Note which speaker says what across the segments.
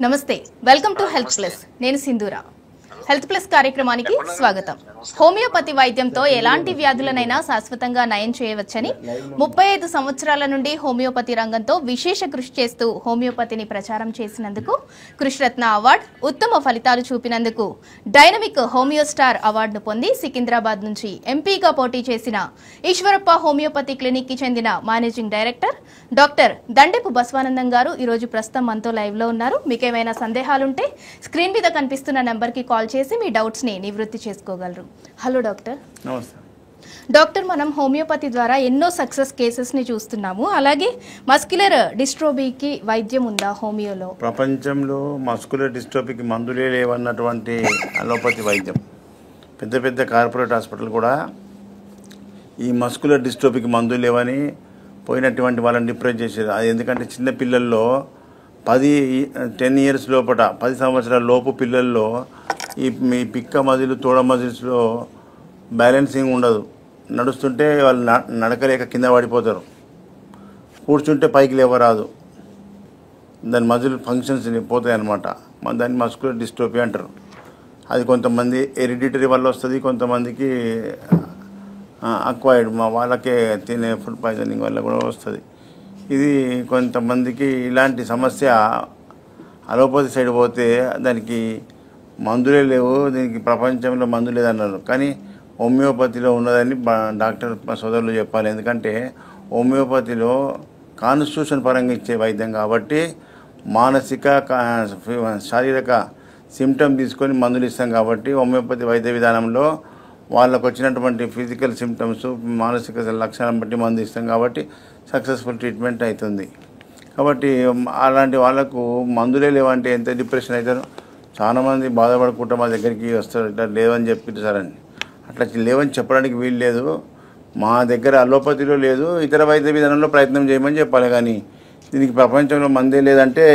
Speaker 1: నమస్తే welcome to health plus నేను Sindhura health plus కార్యక్రమానికి స్వాగతం హోమియోపతి వైద్యంతో ఎలాంటి వ్యాధులనైనా శాశ్వతంగా నయం చేయవచ్చని 35 సంవత్సరాల నుండి హోమియోపతి రంగంతో విశేష కృషి చేస్తూ హోమియోపతిని ప్రచారం చేసినందుకు కృష్ణరత్న అవార్డు ఉత్తమ ఫలితాలు చూపినందుకు డైనమిక్ హోమియో స్టార్ అవార్డును పొంది సికింద్రాబాద్ నుంచి ఎంపీగా పోటీ చేసిన ఈశ్వరప్ప హోమియోపతి క్లినిక్ కి చెందిన managing director doctor Dandepu Basavanandam గారు ఈ రోజు ప్రస్తుతం మనతో లైవ్ లో ఉన్నారు. మీకు ఏమైనా సందేహాలుంటే స్క్రీన్ మీద కనిపిస్తున్న నంబర్ కి కాల్ చేసి మీ డౌట్స్ ని నివృత్తి చేసుకోగలరు. Hello doctor.
Speaker 2: నమస్తే
Speaker 1: డాక్టర్, మనం హోమియోపతి ద్వారా ఎన్నో సక్సెస్ కేసెస్ ని చూస్తున్నాము. అలాగే మస్క్యులర్ డిస్ట్రోఫీకి వైద్యం ఉందా హోమియోలో?
Speaker 2: ప్రపంచంలో మస్క్యులర్ డిస్ట్రోఫీకి మందులే లేవన్నటువంటి అలోపతి వైద్యం. పెద్ద పెద్ద కార్పొరేట్ హాస్పిటల్ కూడా ఈ మస్క్యులర్ డిస్ట్రోఫీకి మందులు లేవని పోయినటువంటి వాళ్ళని డిప్రెస్ చేసేది. అది ఎందుకంటే చిన్న పిల్లల్లో 10 ఇయర్స్ లోపల 10 సంవత్సరాల లోపు పిల్లల్లో మీ పిక్క మజిల్ తోడ మజిల్స్లో బ్యాలెన్సింగ్ ఉండదు. నడుస్తుంటే వాళ్ళు నడకలేక కింద పడిపోతారు, కూర్చుంటే పైకి లేవరాదు, దాని మజిల్ ఫంక్షన్స్ పోతాయి అన్నమాట. దాన్ని మస్క్యులర్ డిస్ట్రోఫీ అంటారు. అది కొంతమంది హెరిడిటరీ వల్ల వస్తుంది, కొంతమందికి అక్వైర్డ్ వాళ్ళకే తినే ఫుడ్ పాయిజనింగ్ వల్ల కూడా వస్తుంది. ఇది కొంతమందికి ఇలాంటి సమస్య అలోపతి సైడ్ పోతే దానికి మందులే లేవు, దీనికి ప్రపంచంలో మందు లేదన్నారు. కానీ హోమియోపతిలో ఉన్నదని డాక్టర్ సోదరులు చెప్పాలి. ఎందుకంటే హోమియోపతిలో కాన్స్టిట్యూషన్ పరంగా ఇచ్చే వైద్యం కాబట్టి మానసిక శారీరక సిమ్టమ్ తీసుకొని మందులు ఇస్తాం కాబట్టి హోమియోపతి వైద్య విధానంలో వాళ్ళకు వచ్చినటువంటి ఫిజికల్ సిమ్టమ్స్ మానసిక లక్షణాలను బట్టి మందు ఇస్తాం కాబట్టి సక్సెస్ఫుల్ ట్రీట్మెంట్ అవుతుంది. కాబట్టి అలాంటి వాళ్ళకు మందులే లేవంటే ఎంత డిప్రెషన్ అవుతారు. చాలామంది బాధపడుకుంటూ మా దగ్గరికి వస్తారు, ఇట్లా లేవని చెప్పి సార్ అని. అట్లా లేవని చెప్పడానికి వీలు లేదు. మా దగ్గర అలోపతిలో లేదు, ఇతర వైద్య విధానంలో ప్రయత్నం చేయమని చెప్పాలి. కానీ దీనికి ప్రపంచంలో మందే లేదంటే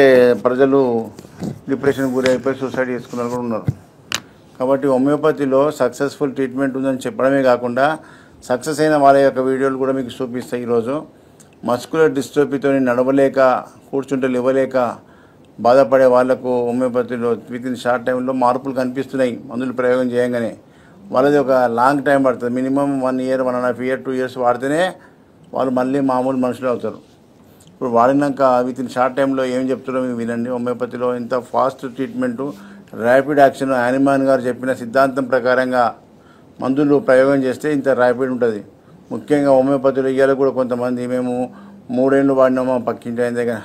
Speaker 2: ప్రజలు డిప్రెషన్ గురి అయిపోయి సూసైడ్ చేసుకున్న కూడా ఉన్నారు. కాబట్టి హోమియోపతిలో సక్సెస్ఫుల్ ట్రీట్మెంట్ ఉందని చెప్పడమే కాకుండా సక్సెస్ అయిన వాళ్ళ యొక్క వీడియోలు కూడా మీకు చూపిస్తాయి. ఈరోజు మస్క్యులర్ డిస్ట్రోఫీతో నడవలేక కూర్చుంటే లేవలేక బాధపడే వాళ్లకు హోమియోపతిలో వితిన్ షార్ట్ టైంలో మార్పులు కనిపిస్తున్నాయి. మందులు ప్రయోగం చేయగానే వాళ్ళది ఒక లాంగ్ టైం పడుతుంది. మినిమం 1 ఇయర్ 1.5 ఇయర్ 2 ఇయర్స్ వాడితేనే వాళ్ళు మళ్ళీ మామూలు మనుషులు అవుతారు. ఇప్పుడు వాడినాక వితిన్ షార్ట్ టైంలో ఏం చెప్తున్నారో మీకు వినండి. హోమియోపతిలో ఇంత fast treatment, rapid action. Hanuman గారు చెప్పిన సిద్ధాంతం ప్రకారంగా మందులు ప్రయోగం చేస్తే ఇంత ర్యాపిడ్ ఉంటుంది. ముఖ్యంగా హోమియోపతిలో ఇవాళ కూడా కొంతమంది మేము 3 ఏళ్ళు వాడినామా పక్కింటి ఆయన దగ్గర,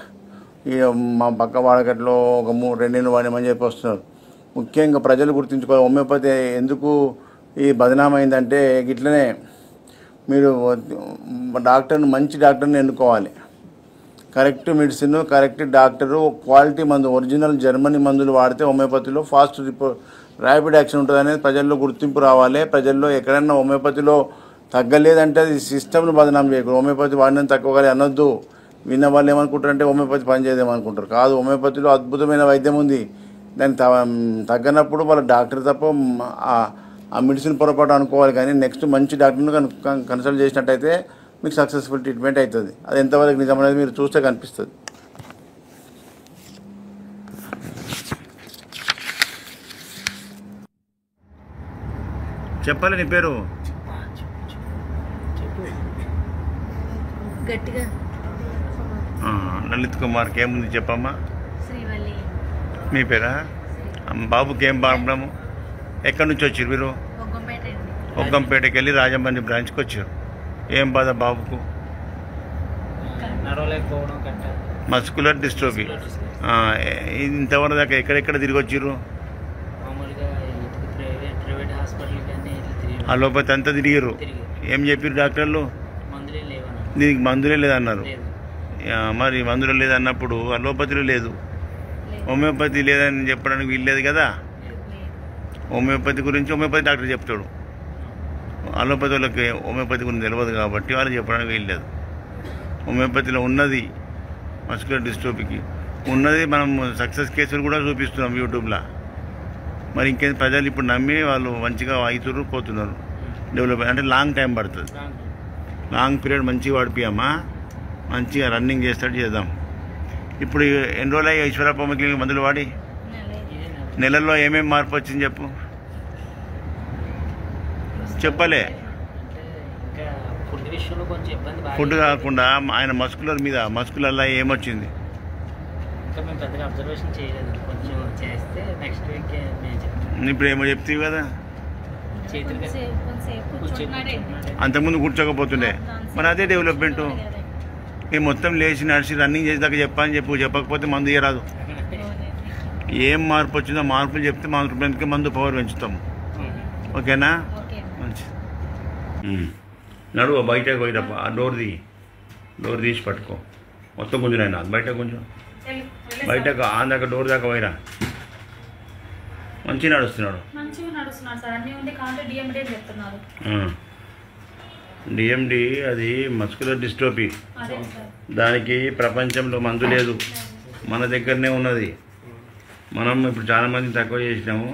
Speaker 2: మా పక్క వాడకట్లో ఒక 2 ఏళ్ళు వాడినామని చెప్పి వస్తున్నారు. ముఖ్యంగా ప్రజలు గుర్తుంచుకోవాలి, హోమియోపతి ఎందుకు ఈ బదనామైందంటే ఇట్లనే మీరు డాక్టర్ని మంచి డాక్టర్ని ఎన్నుకోవాలి. Correct medicine, correct doctor, quality మందు, ఒరిజినల్ జర్మనీ మందులు వాడితే హోమియోపతిలో ఫాస్ట్ ర్యాపిడ్ యాక్షన్ ఉంటుంది అనేది ప్రజల్లో గుర్తింపు రావాలి. ప్రజల్లో ఎక్కడన్నా హోమియోపతిలో తగ్గలేదంటే అది సిస్టమ్ను బదనాం చేయకూడదు. హోమియోపతి వాడినంత తక్కువగా అనొద్దు. విన్న వాళ్ళు ఏమనుకుంటారంటే హోమియోపతి పనిచేయదేమనుకుంటారు. కాదు, హోమియోపతిలో అద్భుతమైన వైద్యం ఉంది. దాన్ని తగ్గనప్పుడు వాళ్ళ డాక్టర్ తప్ప ఆ మెడిసిన్ పొరపాటు అనుకోవాలి. కానీ నెక్స్ట్ మంచి డాక్టర్ని కన్సల్ట్ చేసినట్టయితే మీకు సక్సెస్ఫుల్ ట్రీట్మెంట్ అవుతుంది. అది ఎంతవరకు నిజమనేది మీరు చూస్తే కనిపిస్తుంది. చెప్పాలి నీ పేరు
Speaker 1: గట్టిగా.
Speaker 2: లలిత్ కుమార్కి ఏముంది చెప్పమ్మా. మీ పేరా? బాబుకి ఏం ప్రాబ్లము? ఎక్కడి నుంచి వచ్చారు మీరు? ఒగ్గంపేటకి వెళ్ళి రాజమండ్రి బ్రాంచ్కి వచ్చారు. ఏం బాధ బాబుకు? Muscular dystrophy. ఇంతవరకు దాకా ఎక్కడెక్కడ తిరిగి వచ్చారు? అలోపతి అంతా తిరిగారు. ఏం చెప్పారు డాక్టర్లు? దీనికి మందులే లేదన్నారు. మరి మందులు లేదన్నప్పుడు అలోపతిలో లేదు, హోమియోపతి లేదని చెప్పడానికి వీల్లేదు కదా. హోమియోపతి గురించి హోమియోపతి డాక్టర్ చెప్తాడు, అలోపతి వాళ్ళకి హోమియోపతి గురించి తెలియదు కాబట్టి వాళ్ళు చెప్పడానికి వీల్లేదు. హోమియోపతిలో ఉన్నది మస్క్యులర్ డిస్ట్రోఫీకి ఉన్నది. మనం సక్సెస్ కేసులు కూడా చూపిస్తున్నాం యూట్యూబ్లో. మరి ఇంకేం ప్రజలు ఇప్పుడు నమ్మి వాళ్ళు మంచిగా అవుతున్నారు, పోతున్నారు. డెవలప్ అంటే లాంగ్ టైం పడుతుంది. లాంగ్ పీరియడ్ మంచిగా వాడిపియమ్మా, మంచిగా రన్నింగ్ చేస్తాడు చేద్దాం. ఇప్పుడు ఎన్ని రోజులు అయ్యి ఈశ్వరప్ప హోమియో క్లినిక్ మందులు వాడి? నెలల్లో ఏమేమి మార్పు వచ్చింది చెప్పు. చెప్పలే. ఫుడ్ కాకుండా ఆయన మస్కులర్లో ఏమొచ్చింది? ఇప్పుడు ఏమో చెప్తావు కదా, అంతకుముందు కూర్చోకపోతుండే. మరి అదే డెవలప్మెంట్. మేము మొత్తం లేచి నడిచి రన్నింగ్ చేసేదాకా చెప్పని చెప్పకపోతే మందు ఇయ్యరాదు. ఏం మార్పు వచ్చిందో మార్పులు చెప్తే మందు పవర్ పెంచుతాము. ఓకేనా? మంచిది. నడువు బయటకు పోయినప్ప ఆ డోర్ తీసి పట్టుకో. మొత్తం కొంచెం అయినా బయట కొంచెం బయటకు దాకా డోర్ దాకా పోయిరా. మంచిగా నడుస్తున్నాడు. డిఎండి అది మస్కులర్ డిస్ట్రోఫీ. దానికి ప్రపంచంలో మందు లేదు, మన దగ్గరనే ఉన్నది. మనం ఇప్పుడు చాలామంది తక్కువ చేసినాము,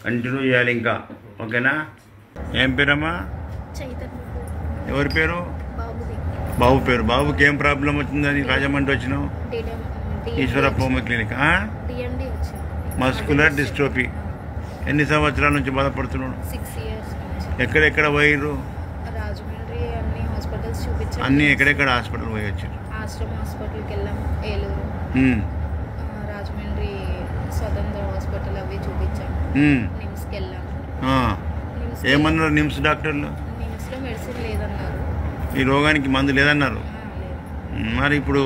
Speaker 2: కంటిన్యూ చేయాలి ఇంకా. ఓకేనా? ఏం పేరమ్మా? ఎవరి పేరు? బాబు పేరు. బాబుకి ఏం ప్రాబ్లం వచ్చిందని రాజమండ్రి వచ్చినావు? Eeshwarappa homeo clinic. Muscular dystrophy. ఎన్ని సంవత్సరాల నుంచి బాధపడుతున్నాడు? ఎక్కడెక్కడ పోయిర్రు? అన్ని ఎక్కడెక్కడ హాస్పిటల్ పోయి వచ్చారు?
Speaker 3: హాస్పిటల్కి వెళ్ళాం, ఏలూరు, రాజమండ్రి స్వతంత్ర హాస్పిటల్ అవి చూపించాం, నిమ్స్కి వెళ్ళాం.
Speaker 2: ఏమన్నారు నిమ్స్ డాక్టర్లు?
Speaker 3: నిమ్స్లో మెడిసిన్ లేదన్నారు,
Speaker 2: ఈ రోగానికి మందు లేదన్నారు. మరి ఇప్పుడు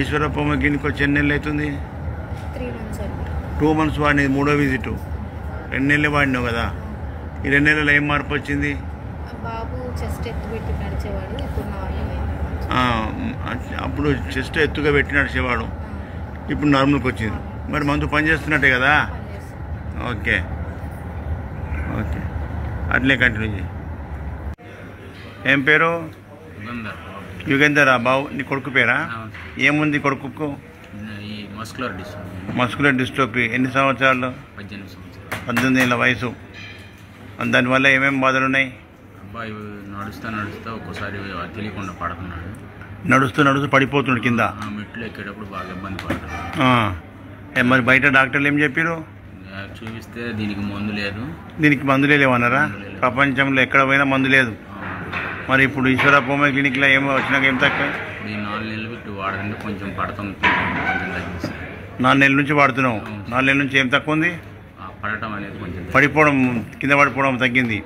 Speaker 2: ఈశ్వరప్ప హోమియో క్లినిక్ వచ్చి ఎన్ని నెలలు అవుతుంది?
Speaker 3: 3 months అండి.
Speaker 2: 2 months వాడినది, 3వ విజిట్. 2 నెలలు వాడినావు కదా. ఈ 2 నెలల్లో ఏం మార్పు వచ్చింది?
Speaker 3: బాబు చెస్ట్ ఎత్తు పెట్టి నడిచేవాడు, ఇప్పుడు నార్మల్.
Speaker 2: అప్పుడు చెస్ట్ ఎత్తుగా పెట్టి నడిచేవాడు, ఇప్పుడు నార్మల్కి వచ్చింది. మరి మందు పనిచేస్తున్నట్టే కదా? ఓకే ఓకే, అట్లే కంటిన్యూ చేయి. ఏం పేరు? యుగేందరా. బాబు నీ కొడుకు పేరా? ఏముంది కొడుకు? Muscular dystrophy. ఎన్ని సంవత్సరాలు? 18 ఏళ్ళ వయసు. దానివల్ల ఏమేమి బాధలు ఉన్నాయి?
Speaker 4: అబ్బాయి నడుస్తా ఒక్కోసారి తెలియకుండా పడుతున్నాడు.
Speaker 2: నడుస్తూ పడిపోతున్నాడు కింద.
Speaker 4: మెట్లు ఎక్కేటప్పుడు బాగా ఇబ్బంది పడుతున్నాడు.
Speaker 2: మరి బయట డాక్టర్లు ఏం చెప్పారు?
Speaker 4: చూపిస్తే దీనికి మందు లేదు.
Speaker 2: దీనికి మందులే లేవన్నారా? ప్రపంచంలో ఎక్కడ పోయినా మందు లేదు. మరి ఇప్పుడు ఈశ్వరప్ప హోమియో క్లినిక్లో ఏమో వచ్చినాక ఏం తక్కువ?
Speaker 4: ఈ 4 నెలలు పెట్టి వాడుతుంటే కొంచెం పడతాం, కొంచెం తగ్గిస్తుంది.
Speaker 2: 4 నెలల నుంచి వాడుతున్నావు. 4 నెలల నుంచి ఏం తక్కువ ఉంది?
Speaker 4: పడటం అనేది కొంచెం
Speaker 2: పడిపోవడం, కింద పడిపోవడం తగ్గింది.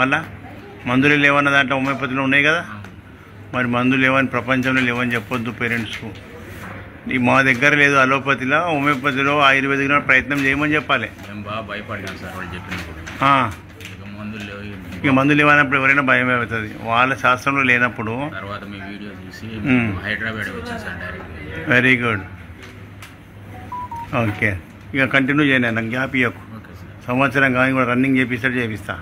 Speaker 2: మళ్ళా మందులు లేవన్న దాంట్లో హోమియోపతిలో ఉన్నాయి కదా. మరి మందులు లేవని ప్రపంచంలో లేవని చెప్పొద్దు పేరెంట్స్కు. మా దగ్గర లేదు అలోపతిలో, హోమియోపతిలో, ఆయుర్వేదిక్లో ప్రయత్నం చేయమని చెప్పాలి.
Speaker 4: మేము బాగా భయపడ్డాం సార్ వాళ్ళు చెప్పినప్పుడు.
Speaker 2: ఇక మందులు లేవన్నప్పుడు ఎవరైనా భయం అవుతుంది, వాళ్ళ శాస్త్రంలో లేనప్పుడు.
Speaker 4: తర్వాత మీ వీడియో చూసి హైదరాబాద్ వచ్చాను sir direct.
Speaker 2: Very good. Okay, ఇక కంటిన్యూ చేయను, నాకు గ్యాప్ ఇవ్వకు. సంవత్సరం కానీ కూడా రన్నింగ్ చేపిస్తా.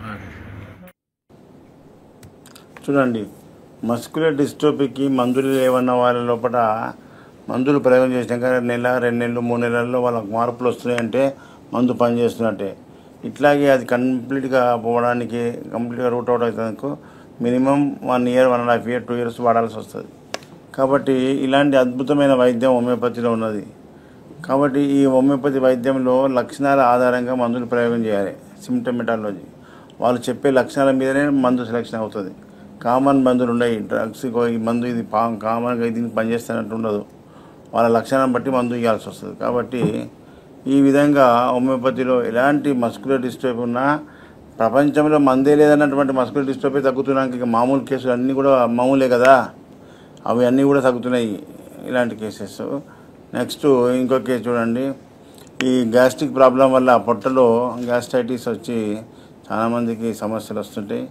Speaker 2: చూడండి, మస్కులర్ డిస్ట్రోఫీకి మందులు లేవన్న వాళ్ళ లోపల మందులు ప్రయోగం చేసినాక 1 నెల, 2 నెలలు, 3 నెలల్లో వాళ్ళకి మార్పులు వస్తున్నాయంటే మందు పనిచేస్తున్నట్టే. ఇట్లాగే అది కంప్లీట్గా పోవడానికి, కంప్లీట్గా route out అవుతానికి minimum 1 year, 1.5 years, 2 years వాడాల్సి వస్తుంది. కాబట్టి ఇలాంటి అద్భుతమైన వైద్యం హోమియోపతిలో ఉన్నది. కాబట్టి ఈ హోమియోపతి వైద్యంలో లక్షణాల ఆధారంగా మందులు ప్రయోగం చేయాలి. సిమ్టమెటాలజీ వాళ్ళు చెప్పే లక్షణాల మీదనే మందు సెలెక్షన్ అవుతుంది. కామన్ మందులు ఉన్నాయి, డ్రగ్స్ ఈ మందు ఇది కామన్గా దీనికి పనిచేస్తున్నట్టు ఉండదు. వాళ్ళ లక్షణాలను బట్టి మందు ఇవ్వాల్సి వస్తుంది. కాబట్టి ఈ విధంగా హోమియోపతిలో ఎలాంటి మస్కులర్ డిస్ట్రోఫీ ఉన్నా, ప్రపంచంలో మందే లేదన్నటువంటి మస్కులర్ డిస్ట్రోఫీ తగ్గుతున్నాక ఇక మామూలు కేసులు అన్నీ కూడా మామూలే కదా, అవి అన్నీ కూడా తగ్గుతున్నాయి ఇలాంటి కేసెస్. నెక్స్ట్ ఇంకో కేసు చూడండి. ఈ గ్యాస్ట్రిక్ ప్రాబ్లం వల్ల పొట్టలో గ్యాస్ట్రైటిస్ వచ్చి చాలామందికి సమస్యలు వస్తుంటాయి.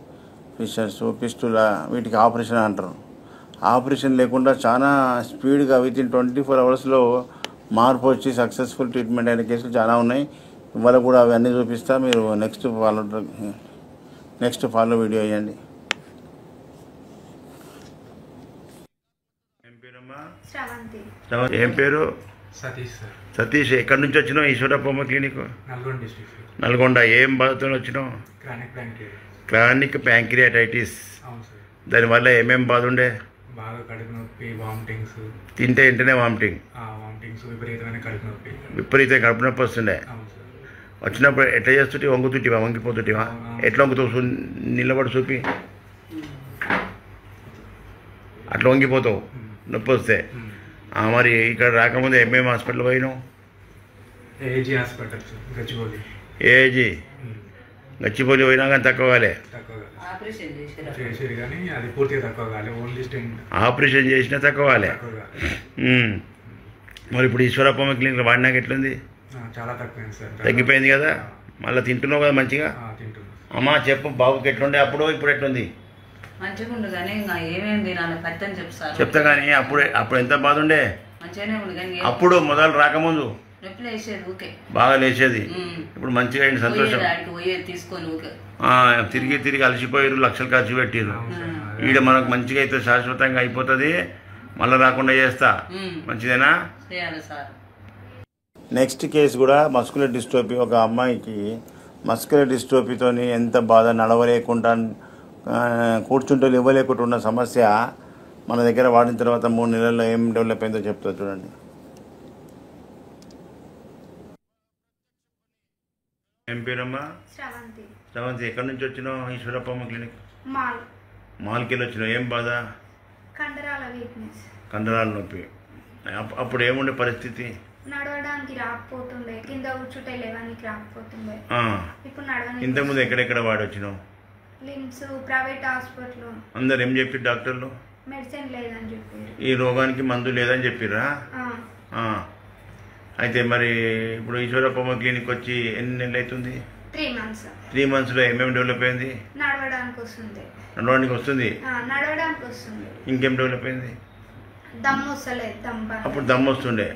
Speaker 2: ఫిషర్స్, పిస్టులా, వీటికి ఆపరేషన్ అంటారు. ఆపరేషన్ లేకుండా చాలా స్పీడ్గా వితిన్ 24 hours మార్పు వచ్చి సక్సెస్ఫుల్ ట్రీట్మెంట్ అయిన కేసులు చాలా ఉన్నాయి. ఇవాళ కూడా అవన్నీ చూపిస్తా. మీరు నెక్స్ట్ ఫాలో వీడియో వేయండి. ఏం పేరు? సతీష్. ఎక్కడి నుంచి వచ్చినావు? Eeshwarappa homeo clinic, Nalgonda. ఏం బాధతో వచ్చినావు? Chronic pancreatitis. దానివల్ల ఏమేమి బాధ ఉండే?
Speaker 5: బాగా కడుపు నొప్పి, వామిటింగ్స్,
Speaker 2: తింటే వెంటనే వామిటింగ్,
Speaker 5: వామిటింగ్స్, విపరీతమైన కడుపు నొప్పి.
Speaker 2: విపరీతంగా కడుపు నొప్పి వస్తుండే.
Speaker 5: అవును సార్.
Speaker 2: వచ్చినప్పుడు ఎట్లా చేస్తుంటే వంగుతుంటివా, వంగిపోతుంటివా? ఎట్లా వంగుతావు? నిలబడి చూపి అట్లా వంగిపోతావు నొప్పి వస్తే. మరి ఇక్కడ రాకముందు ఎంఎం హాస్పిటల్ పోయినావు?
Speaker 5: AG hospital sir, Gachibowli.
Speaker 2: AG Gachibowli పోయినా కానీ తక్కువ కాలే.
Speaker 5: చేసేది కానీ అది పూర్తిగా తక్కువ కాలే, ఓన్లీ స్టెంట్.
Speaker 2: ఆపరేషన్ చేసినా తక్కువ కాలే. మరి ఇప్పుడు ఈశ్వరప్పమ్మ క్లినిక్ వాడినాక ఎట్లుంది?
Speaker 5: చాలా తక్కువైంది సార్.
Speaker 2: తగ్గిపోయింది కదా? మళ్ళీ తింటున్నావు కదా మంచిగా?
Speaker 5: తింటున్నాను.
Speaker 2: అమ్మా చెప్పు, బాబుకి ఎట్లుండే అప్పుడు, ఇప్పుడు ఎట్లుంది?
Speaker 6: మంచిగా ఉండు కానీ ఏమేమి తినాలి పెద్దని చెప్తారు.
Speaker 2: చెప్తా కానీ అప్పుడు ఎంత బాధ ఉండే?
Speaker 6: మంచిగానే ఉండు కానీ
Speaker 2: అప్పుడు మొదలు రాకముందు
Speaker 6: నొప్పులు వేసేది ఊకే,
Speaker 2: బాగా లేచేది. ఇప్పుడు మంచిగా అయింది, సంతోషం.
Speaker 6: పోయేది తీసుకొని ఊకే
Speaker 2: తిరిగి తిరిగి అలసిపోయారు, లక్షలు ఖర్చు పెట్టారు. ఈడ మనకు మంచిగా అయితే శాశ్వతంగా అయిపోతుంది. మళ్ళీ రాకుండా చేస్తా. మంచిదేనా?
Speaker 6: చేయాలి సార్.
Speaker 2: నెక్స్ట్ కేసు కూడా మస్కులర్ డిస్ట్రోఫీ. ఒక అమ్మాయికి మస్కులర్ డిస్ట్రోఫీతో ఎంత బాధ, నడవలేకుండా కూర్చుంటే ఇవ్వలేకుండా ఉన్న సమస్య మన దగ్గర వాడిన తర్వాత 3 నెలల్లో ఏం డెవలప్ అయిందో చెప్తా చూడండి. ఏం పేరమ్మా? శ్రవంతి. ఎక్కడి నుంచి వచ్చినావు? ఈశ్వరప్పమ్మ క్లినిక్ మాల్కి వెళ్ళి వచ్చినావు. ఏం బాధ? కండరాల నొప్పి. అప్పుడు ఏముండే పరిస్థితి?
Speaker 7: నడవడానికి రాకపోతుండే, కింద కూర్చుంటే లేవడానికి రాకపోతుండే. ఇప్పుడు నడవడానికి.
Speaker 2: ఇంతకుముందు ఎక్కడెక్కడ వాడి వచ్చినావు?
Speaker 7: LIMS, private hospital.
Speaker 2: అందరు ఏం చెప్పి డాక్టర్లు?
Speaker 7: మెడిసిన్ లేదని చెప్పారు.
Speaker 2: ఈ రోగానికి మందు లేదని చెప్పిర్రా? అయితే మరి ఇప్పుడు ఈశ్వరప్పమ్మ క్లినిక్ వచ్చి ఎన్ని నెలలు అవుతుంది?
Speaker 7: 3 months.
Speaker 2: 3 monthsలో ఏమేమి డెవలప్ అయింది?
Speaker 7: నడవడానికి వస్తుంది.
Speaker 2: నడవడానికి వస్తుంది.
Speaker 7: నడవడానికి వస్తుంది.
Speaker 2: ఇంకేం డెవలప్ అయింది?
Speaker 7: దమ్ము వస్తలేదు.
Speaker 2: అప్పుడు దమ్ము వస్తుండే,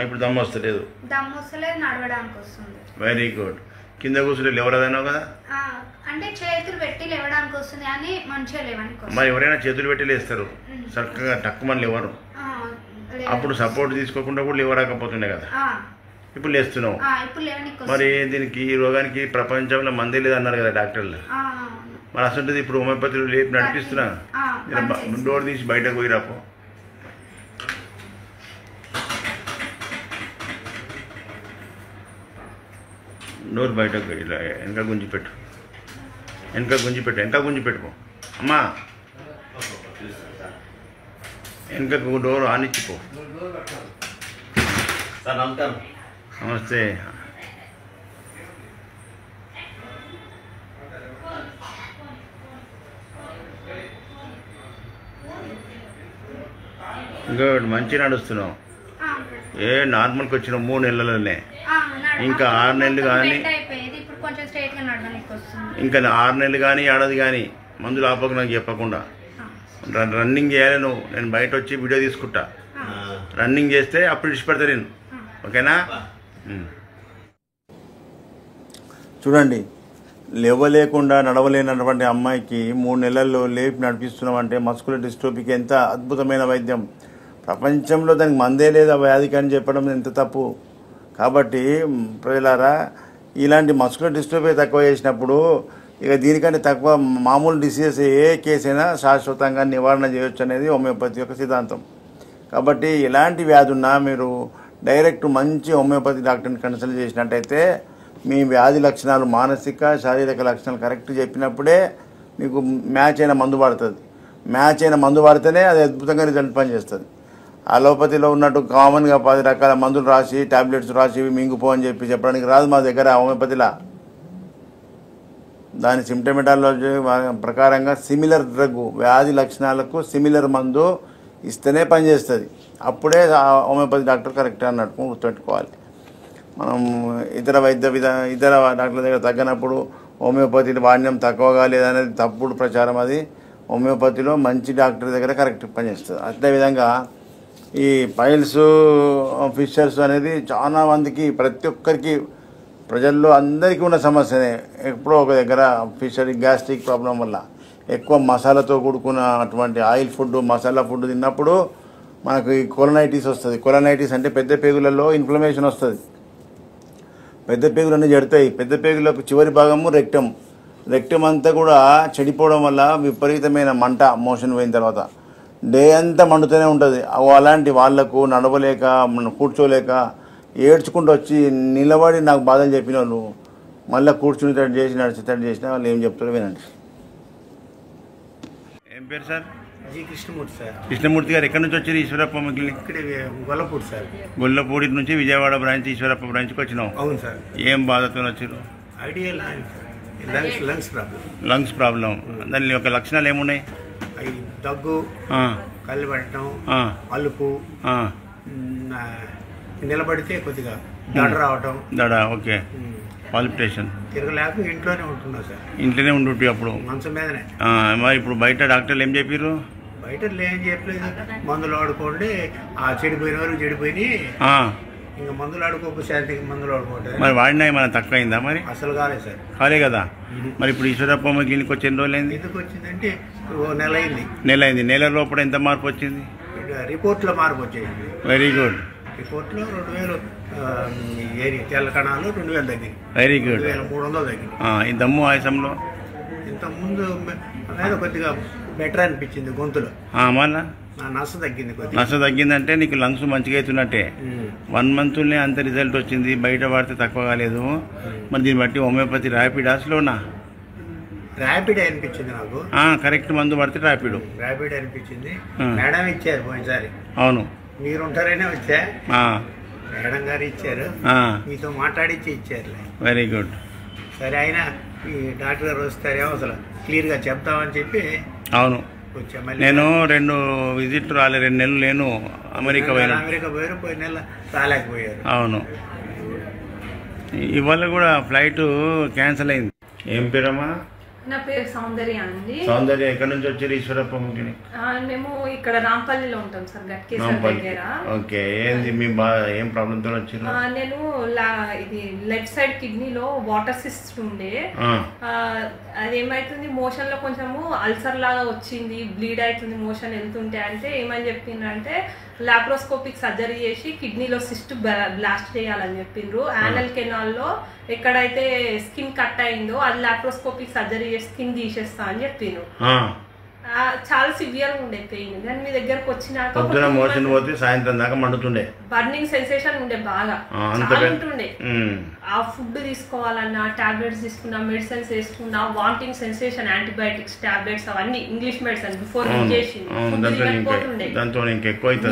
Speaker 2: ఇప్పుడు దమ్ము వస్తలేదు.
Speaker 7: దమ్ము వస్తలేదు, నడవడానికి వస్తుంది.
Speaker 2: Very good. కింద కూర్చుంటే లేవరాదన్నావు కదా?
Speaker 7: అంటే చేతులు పెట్టి లేవడానికి వస్తుంది కానీ మంచిగా లేవడానికి వస్తుంది.
Speaker 2: మరి ఎవరైనా చేతులు పెట్టి లేస్తారు, చక్కగా తక్కువ లేవరు. అప్పుడు సపోర్ట్ తీసుకోకుండా కూడా లేవరాకపోతుండే కదా? ఇప్పుడు లేస్తున్నావు. మరి దీనికి ఈ రోగానికి ప్రపంచంలో మందే లేదన్నారు కదా డాక్టర్లు. మరి అసలు ఇప్పుడు హోమియోపతిలో లేపి నడిపిస్తున్నా. డోర్ తీసి బయటకు పోయి రాపో. డోర్ బయటకు ఇలా వెనక గుంజి పెట్టు, వెనక గుంజి పెట్టుకో అమ్మా. వెనకకు డోర్ ఆనిచ్చిపో. నమస్తే. గుడ్, మంచి నడుస్తున్నావు. నార్మల్కి వచ్చిన 3 నెలలనే. ఇంకా 6 నెలలు కానీ, ఇంకా 6 నెలలు కానీ, ఏడాది కానీ మందులు ఆపక నాకు చెప్పకుండా రన్నింగ్ చేయాలి నువ్వు. నేను బయట వచ్చి వీడియో తీసుకుంటా. రన్నింగ్ చేస్తే అప్పుడు ఇచ్చిపెడతా నేను. ఓకేనా? చూడండి, లేవలేకుండా నడవలేనటువంటి అమ్మాయికి 3 నెలల్లో లేపి నడిపిస్తున్నామంటే మస్కులర్ డిస్ట్రోఫీకి ఎంత అద్భుతమైన వైద్యం. ప్రపంచంలో దానికి మందే లేదా వ్యాధికి అని చెప్పడం ఎంత తప్పు. కాబట్టి ప్రజలారా, ఇలాంటి మస్కులర్ డిస్ట్రోఫీ తక్కువ చేసినప్పుడు ఇక దీనికంటే తక్కువ మామూలు డిసీజెస్ ఏ కేసైనా శాశ్వతంగా నివారణ చేయొచ్చు అనేది హోమియోపతి యొక్క సిద్ధాంతం. కాబట్టి ఎలాంటి వ్యాధి ఉన్నా మీరు డైరెక్ట్ మంచి హోమియోపతి డాక్టర్ని కన్సల్ట్ చేసినట్టయితే మీ వ్యాధి లక్షణాలు, మానసిక శారీరక లక్షణాలు కరెక్ట్ చెప్పినప్పుడే మీకు మ్యాచ్ అయిన మందు పడుతుంది. మ్యాచ్ అయిన మందు పడితేనే అది అద్భుతంగా రిజల్ట్ పనిచేస్తుంది. అలోపతిలో ఉన్నట్టు కామన్గా 10 రకాల మందులు రాసి, టాబ్లెట్స్ రాసి మింగిపో అని చెప్పడానికి రాదు మా దగ్గర హోమియోపతిలా. దాని సిమ్టమెటాలజీ ప్రకారంగా సిమిలర్ డ్రగ్, వ్యాధి లక్షణాలకు సిమిలర్ మందు ఇస్తేనే పనిచేస్తుంది. అప్పుడే హోమియోపతి డాక్టర్ కరెక్ట్ అన్నట్టు గుర్తుపెట్టుకోవాలి. మనం ఇతర డాక్టర్ల దగ్గర తగ్గనప్పుడు హోమియోపతి వాడినం తక్కువగా లేదనేది తప్పుడు ప్రచారం. అది హోమియోపతిలో మంచి డాక్టర్ దగ్గర కరెక్ట్ పనిచేస్తుంది. అదేవిధంగా ఈ పైల్స్, ఫిషర్స్ అనేది చాలా మందికి, ప్రతి ఒక్కరికి, ప్రజల్లో అందరికీ ఉన్న సమస్యనే. ఎప్పుడో ఒక దగ్గర ఫిషర్, గ్యాస్ట్రిక్ ప్రాబ్లం వల్ల ఎక్కువ మసాలాతో కూడుకున్న అటువంటి ఆయిల్ ఫుడ్, మసాలా ఫుడ్ తిన్నప్పుడు మనకు ఈ కొలనైటిస్ వస్తుంది. కొలనైటిస్ అంటే పెద్ద పేగులలో ఇన్ఫ్లమేషన్ వస్తుంది. పెద్ద పేగులన్నీ జడతాయి. పెద్ద పేగులకు చివరి భాగము రెక్టమ్ అంతా కూడా చెడిపోవడం వల్ల విపరీతమైన మంట మోషన్ పోయిన తర్వాత. డే అంతా మండుతూనే ఉంటుంది. అలాంటి వాళ్లకు నడవలేక కూర్చోలేక ఏడ్చుకుంటూ వచ్చి నిలబడి నాకు బాధలు చెప్పిన వాళ్ళు మళ్ళీ కూర్చునేటట్టు చేసి నడిచేటట్టు చేసినా వాళ్ళు ఏం చెప్తారో వినండి. ఏం పేరు sir?
Speaker 8: G Krishnamurthy sir.
Speaker 2: Krishnamurthy గారు ఎక్కడి నుంచి వచ్చారు? ఈశ్వరప్ప మగిలి
Speaker 8: ఇక్కడ గొల్లపూడి సార్.
Speaker 2: గొల్లపూడి నుంచి విజయవాడ బ్రాంచ్ ఈశ్వరప్ప బ్రాంచ్కి వచ్చినాం.
Speaker 8: అవును సార్.
Speaker 2: ఏం బాధతో వచ్చారు?
Speaker 8: Idea lungs problem.
Speaker 2: Lungs problem. దాని యొక్క లక్షణాలు ఏమున్నాయి?
Speaker 8: అవి దగ్గు, కళ్ళు పెట్టడం, అలుపు, నిలబడితే కొద్దిగా దడ రావటం.
Speaker 2: దడ, ఓకే. పాలిపిటేషన్.
Speaker 8: తిరగలేక ఇంట్లోనే ఉంటున్నా సార్.
Speaker 2: ఇంట్లోనే ఉంటుంటే అప్పుడు
Speaker 8: మంచం మీదనే.
Speaker 2: మరి ఇప్పుడు బయట డాక్టర్లు ఏం చెప్పారు?
Speaker 8: బయట ఏం చెప్పలేదు, మందులు ఆడుకోండి, చెడిపోయిన వరకు చెడిపోయి ఇంకా మందులు ఆడుకోక శాంతికి మందులు ఆడుకోవట్లేదు.
Speaker 2: మరి వాడినా ఏమైనా తక్కువ అయిందా? మరి
Speaker 8: అసలు కాలేదు సార్. కాలే
Speaker 2: కదా. మరి ఇప్పుడు ఈశ్వరప్ప క్లినిక్ వచ్చి ఎన్ని రోజులు అయింది?
Speaker 8: ఎందుకు వచ్చిందంటే నెల అయింది.
Speaker 2: నెల లోపల ఎంత మార్పు వచ్చింది?
Speaker 8: రిపోర్ట్లో మార్పు వచ్చేసింది.
Speaker 2: Very good.
Speaker 8: రిపోర్ట్లో 2000 తెల్ల కణాలు 2000 తగ్గింది.
Speaker 2: Very good.
Speaker 8: 2300 తగ్గింది.
Speaker 2: ఈ దమ్ము ఆయాసంలో
Speaker 8: ఇంతకుముందు కొద్దిగా బెటర్ అనిపించింది గొంతులో.
Speaker 2: మళ్ళా
Speaker 8: నస తగ్గింది.
Speaker 2: నస తగ్గిందంటే నీకు లంగ్స్ మంచిగా అవుతున్నట్టే. 1 మంత్లోనే అంత రిజల్ట్ వచ్చింది. బయట వాడితే తక్కువ కాలేదు. మరి దీన్ని బట్టి హోమియోపతి ర్యాపిడా స్లోనా?
Speaker 8: ర్యాపిడ్ అనిపించింది నాకు.
Speaker 2: కరెక్ట్ మందు పడితే
Speaker 8: ర్యాపిడ్ అనిపించింది. మేడం ఇచ్చారు పోయినసారి.
Speaker 2: అవును,
Speaker 8: మీరుంటారనే వచ్చా. మేడం గారు ఇచ్చారు, మీతో మాట్లాడిచ్చి ఇచ్చారు.
Speaker 2: Very good.
Speaker 8: సరే, అయినా ఈ డాక్టర్ గారు వస్తారేమో అసలు క్లియర్గా చెప్తామని చెప్పి.
Speaker 2: అవును, నేను 2 విజిట్ రాలే, 2 నెలలు లేను అమెరికా
Speaker 8: పోయారు. పోయిన నెల రాలేకపోయారు.
Speaker 2: అవును, ఇవాళ కూడా ఫ్లైట్ క్యాన్సిల్ అయింది. ఏం పేరమ్మా?
Speaker 9: నా పేరు సౌందర్య అండి.
Speaker 2: సౌందర్య ఎక్కడి నుంచి వచ్చారు? ఈశ్వరప్ప
Speaker 9: మేము ఇక్కడ రాంపల్లిలో ఉంటాం సార్, గట్కేసర్ దగ్గర.
Speaker 2: ఓకే, ఏంది మీ ఏం ప్రాబ్లమ్ తో వచ్చారు?
Speaker 9: నేను ఇది లెఫ్ట్ సైడ్ కిడ్నీలో వాటర్ సిస్ట్ ఉండే. అదేమైతుంది, మోషన్ లో కొంచెము అల్సర్ లాగా వచ్చింది, బ్లీడ్ అవుతుంది మోషన్ వెళ్తుంటే. అంటే ఏమని చెప్పిండ్రంటే లాప్రోస్కోపిక్ సర్జరీ చేసి కిడ్నీలో సిస్ట్ బ్లాస్ట్ చేయాలని చెప్పిండ్రు. యానల్ కెనాల్ లో ఎక్కడైతే స్కిన్ కట్ అయిందో అది లాప్రోస్కోపిక్ సర్జరీ చేసి స్కిన్ తీసేస్తా అని చెప్పిండ్రు. చాలా సివియర్ ఉండే పెయిన్. కానీ మీ దగ్గరకు వచ్చినాక
Speaker 2: మోషన్ పోతే సాయంత్రం దాకా మండుతుండే,
Speaker 9: బర్నింగ్ సెన్సేషన్ ఉండే, బాగా చాలా ఉంటుండే. ఆ ఫుడ్ తీసుకోవాలన్నా, టాబ్లెట్స్ తీసుకున్నా, మెడిసిన్స్ వేసుకున్నా, వామిటింగ్ సెన్సేషన్, యాంటీబయాటిక్స్ టాబ్లెట్స్, అవన్నీ ఇంగ్లీష్ మెడిసిన్ బిఫోర్ పోతుండే,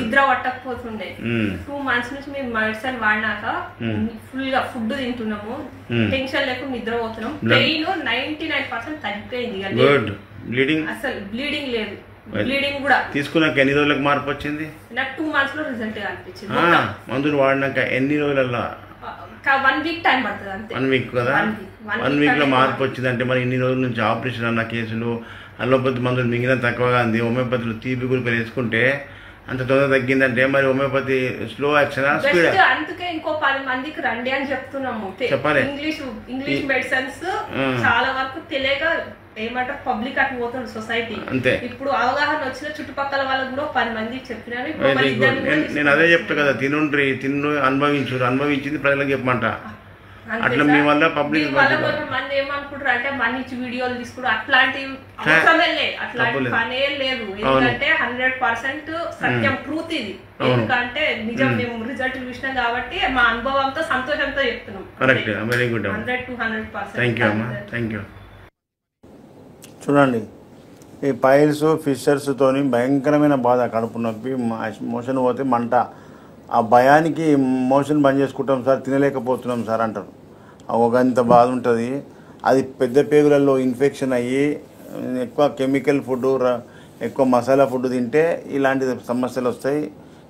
Speaker 9: నిద్ర పట్టకపోతుండే. 2 months నుంచి మేము మెడిసిన్ వాడినాక ఫుల్ గా ఫుడ్ తింటున్నాము, టెన్షన్ లేకుండా నిద్ర పోతున్నాం. పెయిన్ 99% తగ్గిపోయింది.
Speaker 2: బ్లీడింగ్
Speaker 9: అసలు బ్లీడింగ్ లేదు. బ్లీడింగ్ కూడా
Speaker 2: తీసుకున్నాక ఎన్ని రోజులకు మార్పు వచ్చింది?
Speaker 9: నాకు 2 months లో రిజల్ట్ అనిపించింది.
Speaker 2: మందులు వాడినాక ఎన్ని రోజులలో?
Speaker 9: 1 week టైం పడుతుంది అంతే.
Speaker 2: 1 week కదా. 1 week లో మార్పు వచ్చింది అంటే మరి ఇన్ని రోజుల నుంచి ఆపరేషన్ అన్న కేసులు, అలోపతి మందులు మిగిలిన తక్కువగా ఉంది. హోమియోపతిలో తీపి గురిపై వేసుకుంటే అంత తొందర తగ్గిందంటే మరి హోమియోపతి స్లో యాక్షన్ స్పీడ్.
Speaker 9: అందుకే ఇంకో 10 మందికి రండి అని చెప్తున్నాము.
Speaker 2: చెప్పాలి.
Speaker 9: ఇంగ్లీష్ మెడిసిన్స్ చాలా వరకు తెలియక ఏమంటారు పబ్లిక్ అటు పోతుంది సొసైటీ. ఇప్పుడు అవగాహన వచ్చిన చుట్టుపక్కల వాళ్ళకి కూడా 10 మంది చెప్పినారు.
Speaker 2: నేను అదే చెప్తా కదా, తిను అనుభవించింది ప్రజలకు చెప్పమంట. అట్లా మీ వల్ల పబ్లిక్
Speaker 9: కొంతమంది ఏమనుకుంటారు అంటే మనీ ఇచ్చి వీడియోలు తీసుకుంటారు, అట్లాంటివి అవసరమే లేదు, అట్లాంటి పనే లేదు. ఎందుకంటే 100% సత్యం, ట్రూత్ ఇది. ఎందుకంటే నిజం, మేము రిజల్ట్ చూసినాం కాబట్టి మా అనుభవంతో సంతోషంతో చెప్తున్నాం.
Speaker 2: 100% చూడండి, ఈ పైల్స్ ఫిషర్స్తో భయంకరమైన బాధ, కడుపు నొప్పి, మోషన్ పోతే మంట. ఆ భయానికి మోషన్ బంద్ చేసుకుంటాం సార్, తినలేకపోతున్నాం సార్ అంటారు. ఒకంత బాధ ఉంటుంది. అది పెద్ద పేగులలో ఇన్ఫెక్షన్ అయ్యి ఎక్కువ కెమికల్ ఫుడ్, ఎక్కువ మసాలా ఫుడ్ తింటే ఇలాంటి సమస్యలు వస్తాయి.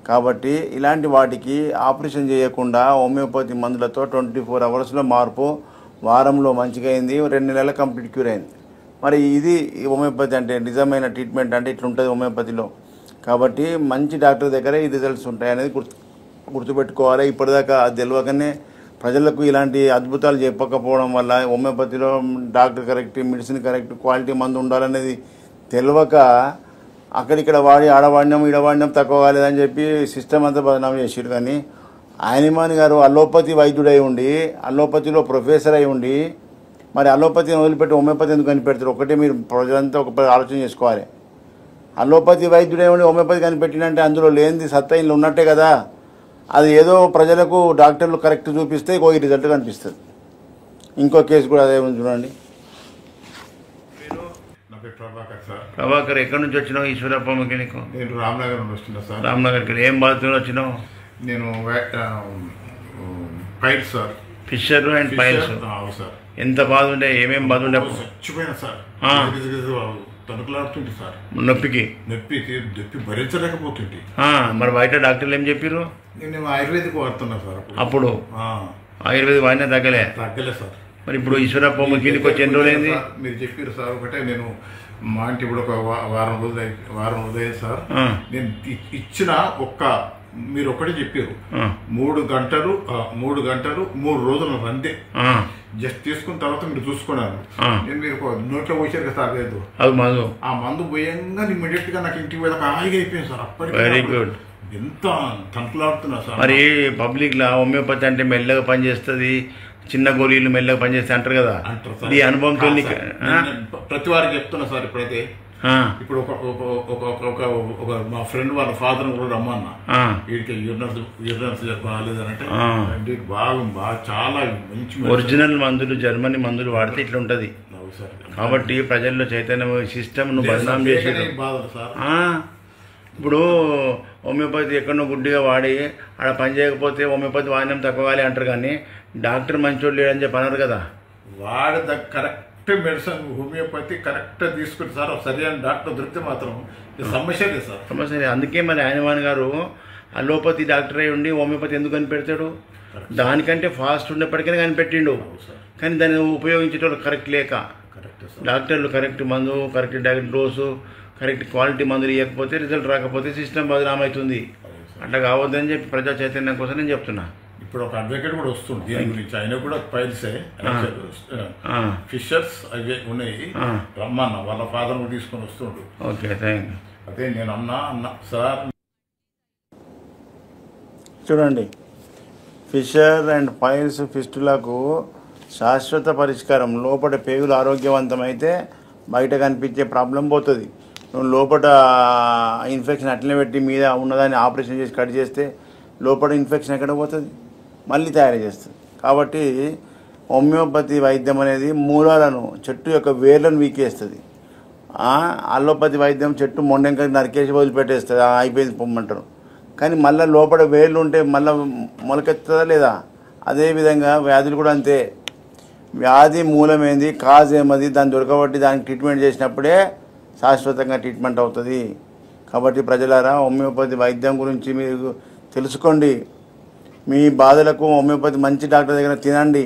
Speaker 2: కాబట్టి ఇలాంటి వాటికి ఆపరేషన్ చేయకుండా హోమియోపతి మందులతో 24 hours మార్పు, వారంలో మంచిగా అయింది, 2 నెలల కంప్లీట్ క్యూర్ అయింది. మరి ఇది హోమియోపతి అంటే, నిజమైన ట్రీట్మెంట్ అంటే ఇట్లుంటుంది హోమియోపతిలో. కాబట్టి మంచి డాక్టర్ దగ్గర ఈ రిజల్ట్స్ ఉంటాయి అనేది గుర్తుపెట్టుకోవాలి. ఇప్పటిదాకా అది తెలియకనే ప్రజలకు ఇలాంటి అద్భుతాలు చెప్పకపోవడం వల్ల హోమియోపతిలో doctor correct, medicine correct, quality మందు ఉండాలనేది తెలియక అక్కడిక్కడ వాడి ఆడవాడినాం ఈడవాడినాం తక్కువ కాలేదని చెప్పి సిస్టమ్ అంతా బదనామం చేసారు. కానీ ఆయనమాని గారు అలోపతి వైద్యుడై ఉండి, అలోపతిలో ప్రొఫెసర్ అయి ఉండి, మరి అలోపతిని వదిలిపెట్టి హోమియోపతి ఎందుకు కనిపెడతారు? ఒకటే మీరు ప్రజలంతా ఒక ఆలోచన చేసుకోవాలి. అలోపతి వైద్యుడేమని హోమియోపతి కనిపెట్టినంటే అందులో లేనిది సత్తా ఇందులో ఉన్నట్టే కదా. అది ఏదో ప్రజలకు డాక్టర్లు కరెక్ట్ చూపిస్తే ఈ రిజల్ట్ కనిపిస్తుంది. ఇంకో కేసు కూడా అదే ఉంది చూడండి.
Speaker 10: ప్రభాకర్ సార్.
Speaker 2: ప్రభాకర్ ఎక్కడి నుంచి వచ్చినావు? ఈశ్వరప్పమ్మకి నీకు?
Speaker 10: నేను రామ్నగర్ నుండి వస్తున్నా సార్.
Speaker 2: రామ్నగర్కి ఏం బాధతో వచ్చినావు?
Speaker 10: నేను piles sir.
Speaker 2: Fissure and piles.
Speaker 10: Sir.
Speaker 2: ఎంత బాధ ఉండే? ఏమేమి బాధ ఉండే?
Speaker 10: చచ్చిపోయినా సార్. తణుకులాడుతుంది సార్.
Speaker 2: నొప్పి
Speaker 10: భరించలేకపోతుంది.
Speaker 2: మరి బయట డాక్టర్లు ఏం చెప్పారు?
Speaker 10: నేను ఆయుర్వేదిక్ వాడుతున్నా సార్.
Speaker 2: అప్పుడు ఆయుర్వేదిక్ వాడినా తగ్గలే
Speaker 10: సార్.
Speaker 2: మరి ఇప్పుడు ఈశ్వరప్పమ్మ క్లినిక్ వచ్చి ఎన్ని రోజులైంది?
Speaker 10: మీరు చెప్పారు సార్. ఒకటే నేను మా ఇంటి ఇప్పుడు ఒక వారం రోజులు సార్. నేను ఇచ్చిన మీరు ఒకటే చెప్పారు 3 గంటలు 3 రోజులు అంతే. జస్ట్ తీసుకున్న తర్వాత మీరు చూసుకున్నాను. నేను మీరు నోట్లో పోసారు కదా సార్. లేదు ఆ మందు పోయంగా ఇమ్మీడియట్ గా నాకు ఇంటికి పోయాక హాయిగా అయిపోయింది సార్. అప్పటికి వెరీ గుడ్. ఎంత తణుకులాడుతున్నా సార్.
Speaker 2: మరి పబ్లిక్ లా హోమియోపతి అంటే మెల్లగా పనిచేస్తుంది, చిన్న గోళీలు మెల్లగా పనిచేస్తే అంటారు కదా. ఈ అనుభవంతో
Speaker 10: ప్రతి వారికి చెప్తున్నా సార్. ఇప్పుడైతే ఇప్పుడు ఒక మా ఫ్రెండ్ వాళ్ళ ఫాదర్ కూడా రమ్మన్నా. వీడికి యూరినర్స్ బాగాలేదంటే బాగా చాలా మంచి
Speaker 2: ఒరిజినల్ మందులు జర్మనీ మందులు వాడితే ఇట్లా ఉంటుంది. కాబట్టి ప్రజల్లో చైతన్యం సిస్టమ్ ను బదనాం చేసేది. ఇప్పుడు హోమియోపతి ఎక్కడో గుడ్డిగా వాడి ఆడ పని చేయకపోతే హోమియోపతి వాడినం తక్కువాలి అంటారు, కానీ డాక్టర్ మంచోడు లేడని చెప్పి అన్నారు కదా.
Speaker 10: వాడి కరెక్ట్ మెడిసిన్ హోమియోపతి కరెక్ట్ తీసుకుని సార్ సరైన డాక్టర్ దొరికితే మాత్రం సమస్య లేదు సార్.
Speaker 2: సమస్య లేదు. అందుకే మరి ఆయనవాన్ గారు అలోపతి డాక్టర్ అయి ఉండి హోమియోపతి ఎందుకు కనిపెడతాడు? దానికంటే ఫాస్ట్ ఉండేప్పటికైనా కనిపెట్టిండు, కానీ దాన్ని ఉపయోగించేటోళ్ళు కరెక్ట్ లేక. డాక్టర్లు కరెక్ట్ మందు, కరెక్ట్ డోసు, కరెక్ట్ క్వాలిటీ మందులు ఇవ్వకపోతే రిజల్ట్ రాకపోతే సిస్టమ్ బదనామవుతుంది. అట్లా కావద్దని చెప్పి ప్రజా చైతన్యం కోసం నేను చెప్తున్నా.
Speaker 10: ఇప్పుడు ఒక అడ్వకేట్ కూడా వస్తుంది దీని గురించి. ఆయన కూడా పైల్సే ఫిషర్స్ అవి ఉన్నాయి. రమ్మన్న వాళ్ళ ఫాదర్ కూడా తీసుకొని వస్తుండు.
Speaker 2: Okay, thank you.
Speaker 10: అదే నేను అన్నా సార్.
Speaker 2: చూడండి, ఫిషర్ అండ్ పైల్స్ ఫిస్టులకు శాశ్వత పరిష్కారం. లోపల పేగులు ఆరోగ్యవంతమైతే బయట కనిపించే ప్రాబ్లం పోతుంది. లోపల ఇన్ఫెక్షన్ అట్లనే పెట్టి మీద ఉన్నదాన్ని ఆపరేషన్ చేసి కట్ చేస్తే లోపల ఇన్ఫెక్షన్ ఎక్కడ పోతుంది? మళ్ళీ తయారు చేస్తుంది. కాబట్టి హోమియోపతి వైద్యం అనేది మూలాలను, చెట్టు యొక్క వేర్లను వీకేస్తుంది. అలోపతి వైద్యం చెట్టు మొండెంక నరికేసి వదిలిపెట్టేస్తుంది, అయిపోయింది పొమ్మంటారు. కానీ మళ్ళీ లోపల వేర్లు ఉంటే మళ్ళీ మొలకెత్తుందా లేదా? అదేవిధంగా వ్యాధులు కూడా అంతే. వ్యాధి మూలమేంది, కాజ్ ఏమది, దాన్ని దొరకబట్టి దానికి ట్రీట్మెంట్ చేసినప్పుడే శాశ్వతంగా ట్రీట్మెంట్ అవుతుంది. కాబట్టి ప్రజలారా, హోమియోపతి వైద్యం గురించి మీరు తెలుసుకోండి. మీ బాధలకు హోమియోపతి మంచి డాక్టర్ దగ్గర తినండి.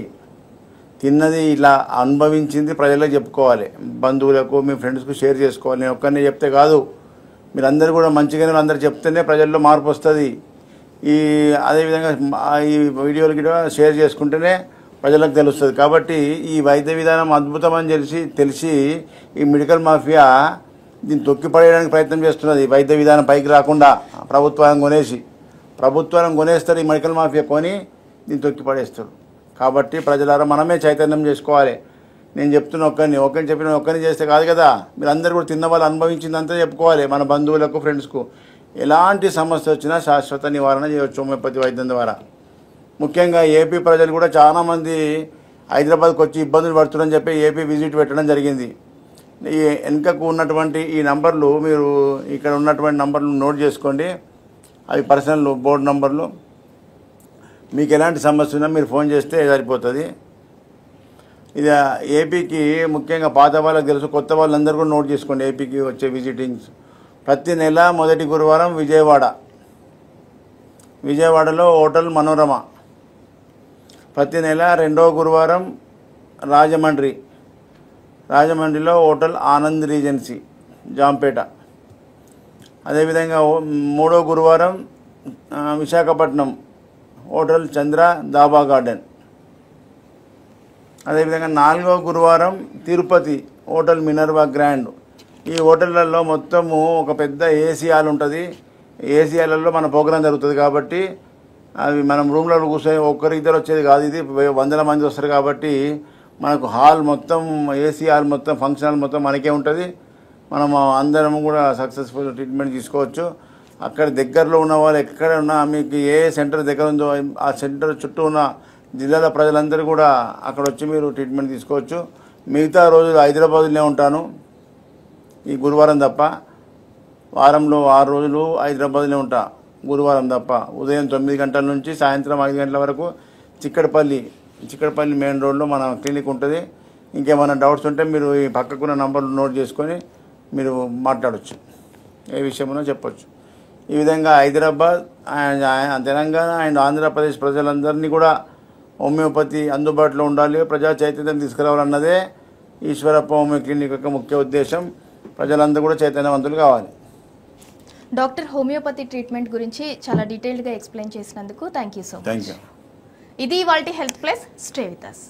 Speaker 2: తిన్నది ఇలా అనుభవించింది ప్రజలకు చెప్పుకోవాలి, బంధువులకు మీ ఫ్రెండ్స్కు షేర్ చేసుకోవాలి. నేను ఒక్కరినే చెప్తే కాదు, మీరందరూ కూడా మంచిగానే అందరూ చెప్తేనే ప్రజల్లో మార్పు వస్తుంది. అదేవిధంగా ఈ వీడియోలు కూడా షేర్ చేసుకుంటేనే ప్రజలకు తెలుస్తుంది. కాబట్టి ఈ వైద్య విధానం అద్భుతమని తెలిసి ఈ మెడికల్ మాఫియా దీన్ని తొక్కిపడేయడానికి ప్రయత్నం చేస్తున్నది. వైద్య విధానం పైకి రాకుండా ప్రభుత్వాన్ని కొనేస్తారు. ఈ మెడికల్ మాఫియా కొని దీన్ని తొక్కిపడేస్తారు. కాబట్టి ప్రజలారా, మనమే చైతన్యం చేసుకోవాలి. నేను చెప్తున్న ఒక్కరిని చెప్పిన ఒక్కరిని చేస్తే కాదు కదా. మీరందరూ కూడా తిన్న వాళ్ళు అనుభవించిందంతా చెప్పుకోవాలి. మన బంధువులకు, ఫ్రెండ్స్కు ఎలాంటి సమస్య వచ్చినా శాశ్వత నివారణ చేయవచ్చు హోమియోపతి వైద్యం ద్వారా. ముఖ్యంగా ఏపీ ప్రజలు కూడా చాలామంది హైదరాబాద్కి వచ్చి ఇబ్బందులు పడుతున్నారని చెప్పి ఏపీ విజిట్ పెట్టడం జరిగింది. ఈ వెనుకకు ఉన్నటువంటి ఈ నంబర్లు, మీరు ఇక్కడ ఉన్నటువంటి నంబర్లు నోట్ చేసుకోండి. అవి పర్సనల్ బోర్డు నంబర్లు. మీకు ఎలాంటి సమస్య ఉన్నా మీరు ఫోన్ చేస్తే సరిపోతుంది. ఇది ఏపీకి ముఖ్యంగా పాత వాళ్ళకి తెలుసు, కొత్త వాళ్ళందరూ కూడా నోట్ చేసుకోండి. ఏపీకి వచ్చే విజిటింగ్స్ ప్రతి నెల మొదటి గురువారం విజయవాడలో హోటల్ మనోరమ, ప్రతి నెల రెండవ గురువారం రాజమండ్రిలో హోటల్ ఆనంద్ రీజెన్సీ జాంపేట, అదేవిధంగా మూడో గురువారం విశాఖపట్నం హోటల్ చంద్ర దాబా గార్డెన్, అదేవిధంగా నాలుగో గురువారం తిరుపతి హోటల్ మినర్వా గ్రాండ్. ఈ హోటళ్లలో మొత్తము ఒక పెద్ద ఏసీ హాల్ ఉంటుంది. ఏసీ హాల్లో మన ప్రోగ్రాం జరుగుతుంది. కాబట్టి అవి మనం రూమ్లో కూర్చొని ఒక్కరిద్దరు వచ్చేది కాదు, ఇది 100 మంది వస్తారు. కాబట్టి మనకు హాల్ మొత్తం, ఏసీ హాల్ మొత్తం, ఫంక్షన్ హాల్ మొత్తం మనకే ఉంటుంది. మనం అందరం కూడా సక్సెస్ఫుల్ ట్రీట్మెంట్ తీసుకోవచ్చు. అక్కడ దగ్గరలో ఉన్న వాళ్ళు ఎక్కడ ఉన్నా మీకు ఏ సెంటర్ దగ్గర ఉందో ఆ సెంటర్ చుట్టూ ఉన్న జిల్లాల ప్రజలందరూ కూడా అక్కడ వచ్చి మీరు ట్రీట్మెంట్ తీసుకోవచ్చు. మిగతా రోజులు హైదరాబాద్లోనే ఉంటాను, ఈ గురువారం తప్ప. వారంలో 6 రోజులు హైదరాబాద్లో ఉంటా, గురువారం తప్ప. ఉదయం 9 గంటల నుంచి సాయంత్రం 5 గంటల వరకు చిక్కడపల్లి మెయిన్ రోడ్లో మన క్లినిక్ ఉంటుంది. ఇంకేమైనా డౌట్స్ ఉంటే మీరు ఈ పక్కకున్న నంబర్లు నోట్ చేసుకొని మీరు మాట్లాడవచ్చు, ఏ విషయమైనా చెప్పొచ్చు. ఈ విధంగా హైదరాబాద్, తెలంగాణ అండ్ ఆంధ్రప్రదేశ్ ప్రజలందరినీ కూడా హోమియోపతి అందుబాటులో ఉండాలి, ప్రజా చైతన్యం తీసుకురావాలన్నదే ఈశ్వరప్ప హోమియో క్లినిక్ యొక్క ముఖ్య ఉద్దేశం. ప్రజలందరూ కూడా చైతన్యవంతులు కావాలి.
Speaker 1: డాక్టర్, హోమియోపతి ట్రీట్మెంట్ గురించి చాలా డీటెయిల్డ్గా ఎక్స్ప్లెయిన్ చేసినందుకు thank you so much.
Speaker 2: Thank you.
Speaker 1: ఇది ఇవాల్టి health plus. Stay with us.